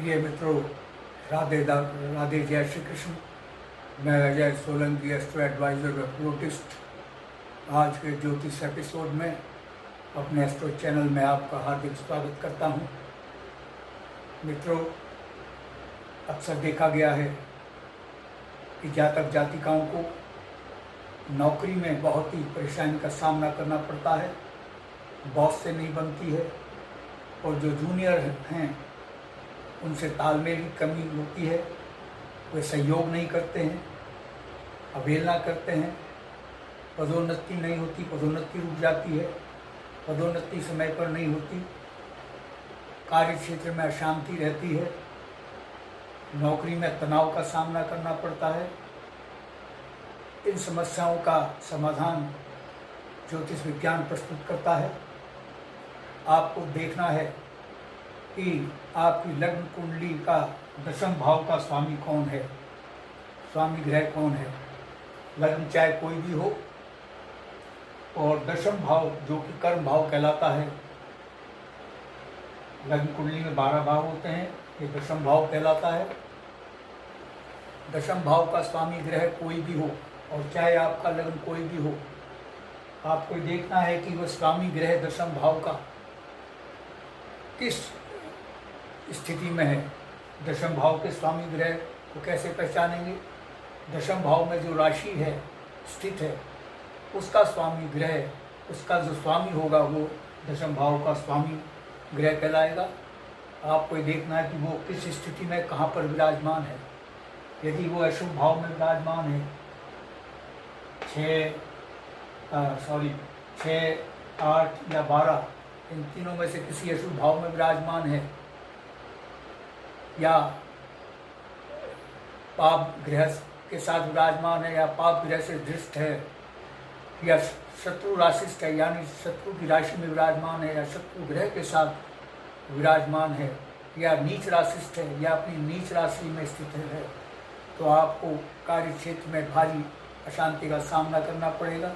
प्रिय मित्रों, राधे जय श्री कृष्ण। मैं अजय सोलंकी, एस्ट्रो एडवाइज़र व प्रोटिस्ट। आज के ज्योतिष एपिसोड में अपने एस्ट्रो चैनल में आपका हार्दिक स्वागत करता हूं। मित्रों, अक्सर देखा गया है कि जातक जातिकाओं को नौकरी में बहुत ही परेशानी का सामना करना पड़ता है। बॉस से नहीं बनती है और जो जूनियर हैं उनसे तालमेल की कमी होती है। वे सहयोग नहीं करते हैं, अवहेलना करते हैं। पदोन्नति नहीं होती, पदोन्नति रुक जाती है, पदोन्नति समय पर नहीं होती। कार्य क्षेत्र में अशांति रहती है, नौकरी में तनाव का सामना करना पड़ता है। इन समस्याओं का समाधान ज्योतिष विज्ञान प्रस्तुत करता है। आपको देखना है कि आपकी लग्न कुंडली का दशम भाव का स्वामी कौन है, स्वामी ग्रह कौन है। लग्न चाहे कोई भी हो, और दशम भाव जो कि कर्म भाव कहलाता है। लग्न कुंडली में 12 भाव होते हैं, ये दशम भाव कहलाता है। दशम भाव का स्वामी ग्रह कोई भी हो, और चाहे आपका लग्न कोई भी हो, आपको देखना है कि वह स्वामी ग्रह दशम भाव का किस स्थिति में है। दशम भाव के स्वामी ग्रह को कैसे पहचानेंगे? दशम भाव में जो राशि है स्थित है, उसका स्वामी ग्रह, उसका जो स्वामी होगा वो दशम भाव का स्वामी ग्रह कहलाएगा। आपको देखना है कि वो किस स्थिति में कहाँ पर विराजमान है। यदि वो अशुभ भाव में विराजमान है, 6, 8 या 12, इन तीनों में से किसी अशुभ भाव में विराजमान है, या पाप ग्रह के साथ विराजमान है, या पाप ग्रह से दृष्ट है, या शत्रु राशिस्थ है यानी शत्रु की राशि में विराजमान है, या शत्रु ग्रह के साथ विराजमान है, या नीच राशिस्थ है, या अपनी नीच राशि में स्थित है, तो आपको कार्य क्षेत्र में भारी अशांति का सामना करना पड़ेगा।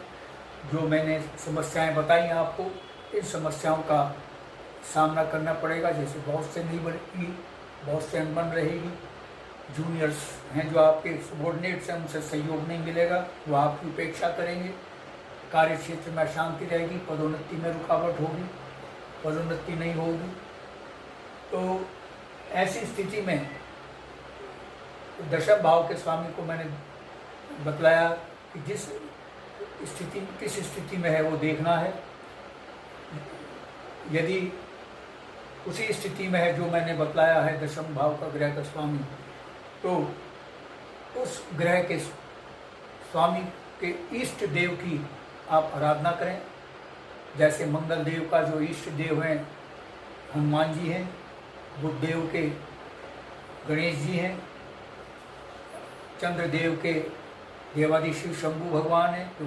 जो मैंने समस्याएं बताई आपको, इन समस्याओं का सामना करना पड़ेगा। जैसे बहुत से नहीं बनेगी, बहुत से अनबन रहेगी। जूनियर्स हैं जो आपके सबॉर्डिनेट्स हैं, उनसे सहयोग नहीं मिलेगा, वो आपकी उपेक्षा करेंगे। कार्य क्षेत्र में अशांति रहेगी, पदोन्नति में रुकावट होगी, पदोन्नति नहीं होगी। तो ऐसी स्थिति में दशम भाव के स्वामी को मैंने बतलाया कि किस स्थिति में है वो देखना है। यदि उसी स्थिति में है जो मैंने बतलाया है दशम भाव का ग्रह का स्वामी, तो उस ग्रह के स्वामी के इष्ट देव की आप आराधना करें। जैसे मंगल देव का जो इष्ट देव हैं हनुमान जी हैं, बुध देव के गणेश जी हैं, चंद्र देव के देवादिश शिव शंभु भगवान हैं। तो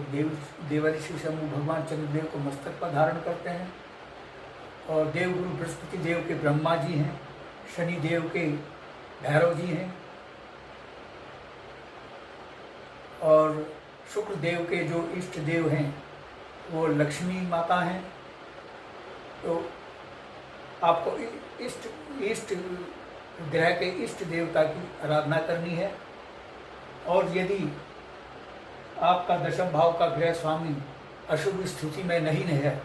देवादिश शिव शंभु भगवान चंद्रदेव को मस्तक पर धारण करते हैं। और देवगुरु बृहस्पति देव के ब्रह्मा जी हैं, शनि देव के भैरव जी हैं, और शुक्र देव के जो इष्ट देव हैं वो लक्ष्मी माता हैं। तो आपको इष्ट ग्रह के इष्ट देवता की आराधना करनी है। और यदि आपका दशम भाव का ग्रह स्वामी अशुभ स्थिति में नहीं है,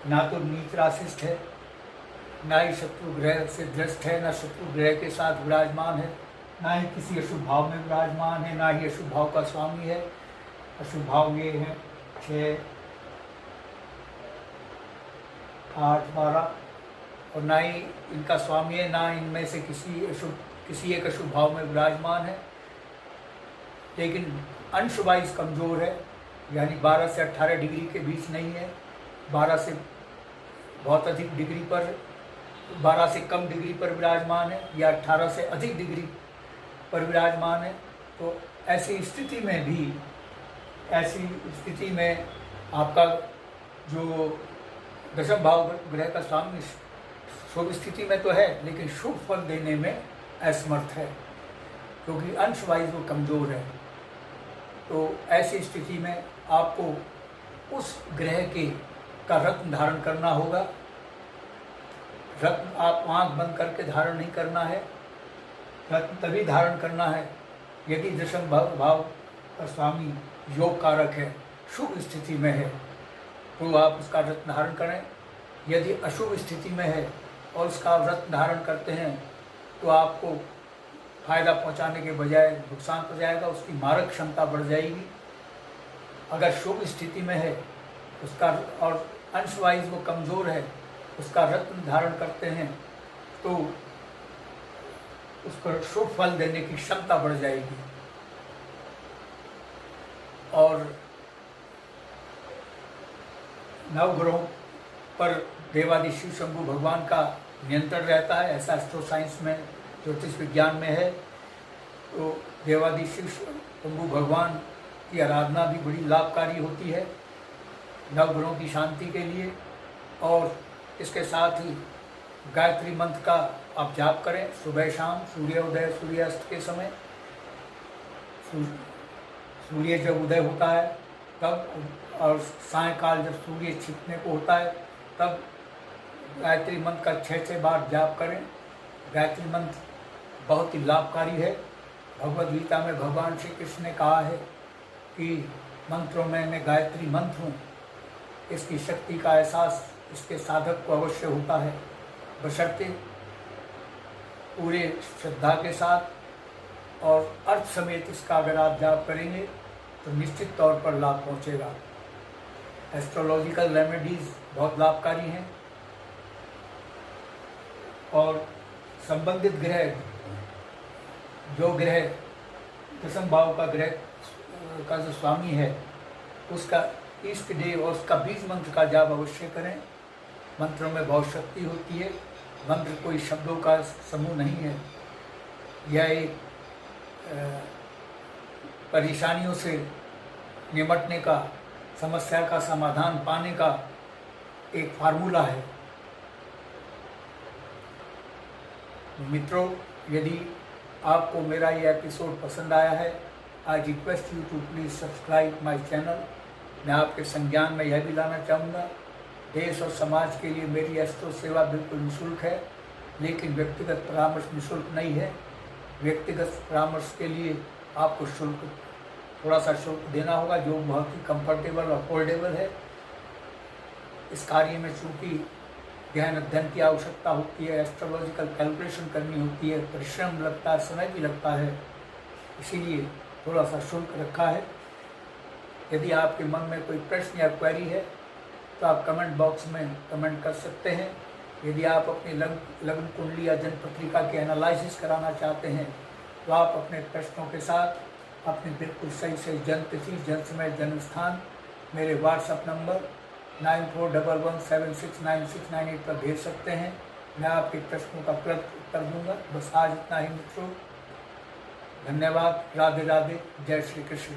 ना तो नीच राशिस्थ है, ना ही शत्रु ग्रह से ग्रस्त है, ना शत्रु ग्रह के साथ विराजमान है, ना ही किसी अशुभ भाव में विराजमान है, ना ही अशुभ भाव का स्वामी है। अशुभ भाव ये हैं 6, 8, 12, और ना ही इनका स्वामी है, ना इनमें से किसी एक अशुभ भाव में विराजमान है। लेकिन अंश वाइज कमज़ोर है, यानी 12 से 18 डिग्री के बीच नहीं है, 12 से बहुत अधिक डिग्री पर, 12 से कम डिग्री पर विराजमान है, या 18 से अधिक डिग्री पर विराजमान है। तो ऐसी स्थिति में आपका जो दशम भाव ग्रह का स्वामी शुभ स्थिति में तो है, लेकिन शुभ फल देने में असमर्थ है, क्योंकि अंश वाइज वो कमज़ोर है। तो ऐसी स्थिति में आपको उस ग्रह का रत्न धारण करना होगा। रत्न आप आँख बंद करके धारण नहीं करना है, रत्न तभी धारण करना है यदि दशम भाव का स्वामी योग कारक है, शुभ स्थिति में है, तो आप उसका रत्न धारण करें। यदि अशुभ स्थिति में है और उसका रत्न धारण करते हैं तो आपको फायदा पहुंचाने के बजाय नुकसान हो जाएगा, उसकी मारक क्षमता बढ़ जाएगी। अगर शुभ स्थिति में है उसका और अंशवाइज वो कमज़ोर है, उसका रत्न धारण करते हैं तो उस पर शुभ फल देने की क्षमता बढ़ जाएगी। और नवग्रहों पर देवादिश शिव शंभु भगवान का नियंत्रण रहता है, ऐसा एस्ट्रो साइंस में, ज्योतिष विज्ञान में है। तो देवादिश शिव शंभु भगवान की आराधना भी बड़ी लाभकारी होती है नवग्रहों की शांति के लिए। और इसके साथ ही गायत्री मंत्र का आप जाप करें सुबह शाम, सूर्योदय सूर्यास्त के समय। सूर्य जब उदय होता है तब, और सायंकाल जब सूर्य छिपने को होता है तब गायत्री मंत्र का 6 बार जाप करें। गायत्री मंत्र बहुत ही लाभकारी है। भगवद गीता में भगवान श्री कृष्ण ने कहा है कि मंत्रों में मैं गायत्री मंत्र हूँ। इसकी शक्ति का एहसास इसके साधक को अवश्य होता है, बशर्ते पूरे श्रद्धा के साथ और अर्थ समेत इसका अगर आप जाप करेंगे तो निश्चित तौर पर लाभ पहुँचेगा। एस्ट्रोलॉजिकल रेमेडीज़ बहुत लाभकारी हैं और संबंधित ग्रह, जो ग्रह दशम भाव का ग्रह का जो स्वामी है उसका ईस्ट डे और उसका बीज मंत्र का जाप अवश्य करें। मंत्रों में बहुत शक्ति होती है। मंत्र कोई शब्दों का समूह नहीं है, यह एक परेशानियों से निपटने का, समस्या का समाधान पाने का एक फार्मूला है। मित्रों, यदि आपको मेरा ये एपिसोड पसंद आया है, I request you to please subscribe my channel. मैं आपके संज्ञान में यह भी लाना चाहूँगा, देश और समाज के लिए मेरी एस्ट्रो सेवा बिल्कुल निःशुल्क है, लेकिन व्यक्तिगत परामर्श निःशुल्क नहीं है। व्यक्तिगत परामर्श के लिए आपको शुल्क, थोड़ा सा शुल्क देना होगा, जो बहुत ही कंफर्टेबल और अफोर्डेबल है। इस कार्य में चूँकि गहन अध्ययन की आवश्यकता होती है, एस्ट्रोलॉजिकल कैलकुलेशन करनी होती है, परिश्रम लगता है, समय भी लगता है, इसीलिए थोड़ा सा शुल्क रखा है। यदि आपके मन में कोई प्रश्न या क्वेरी है तो आप कमेंट बॉक्स में कमेंट कर सकते हैं। यदि आप अपनी लग्न कुंडली या जन्म पत्रिका के एनालिसिस कराना चाहते हैं तो आप अपने प्रश्नों के साथ अपनी बिल्कुल सही जन्म तिथि, जन्म समय, जन्म स्थान मेरे व्हाट्सएप नंबर 9411769698 पर भेज सकते हैं। मैं आपके प्रश्नों का तुरंत उत्तर दूंगा। बस आज इतना ही मित्रों, धन्यवाद। राधे राधे, जय श्री कृष्ण।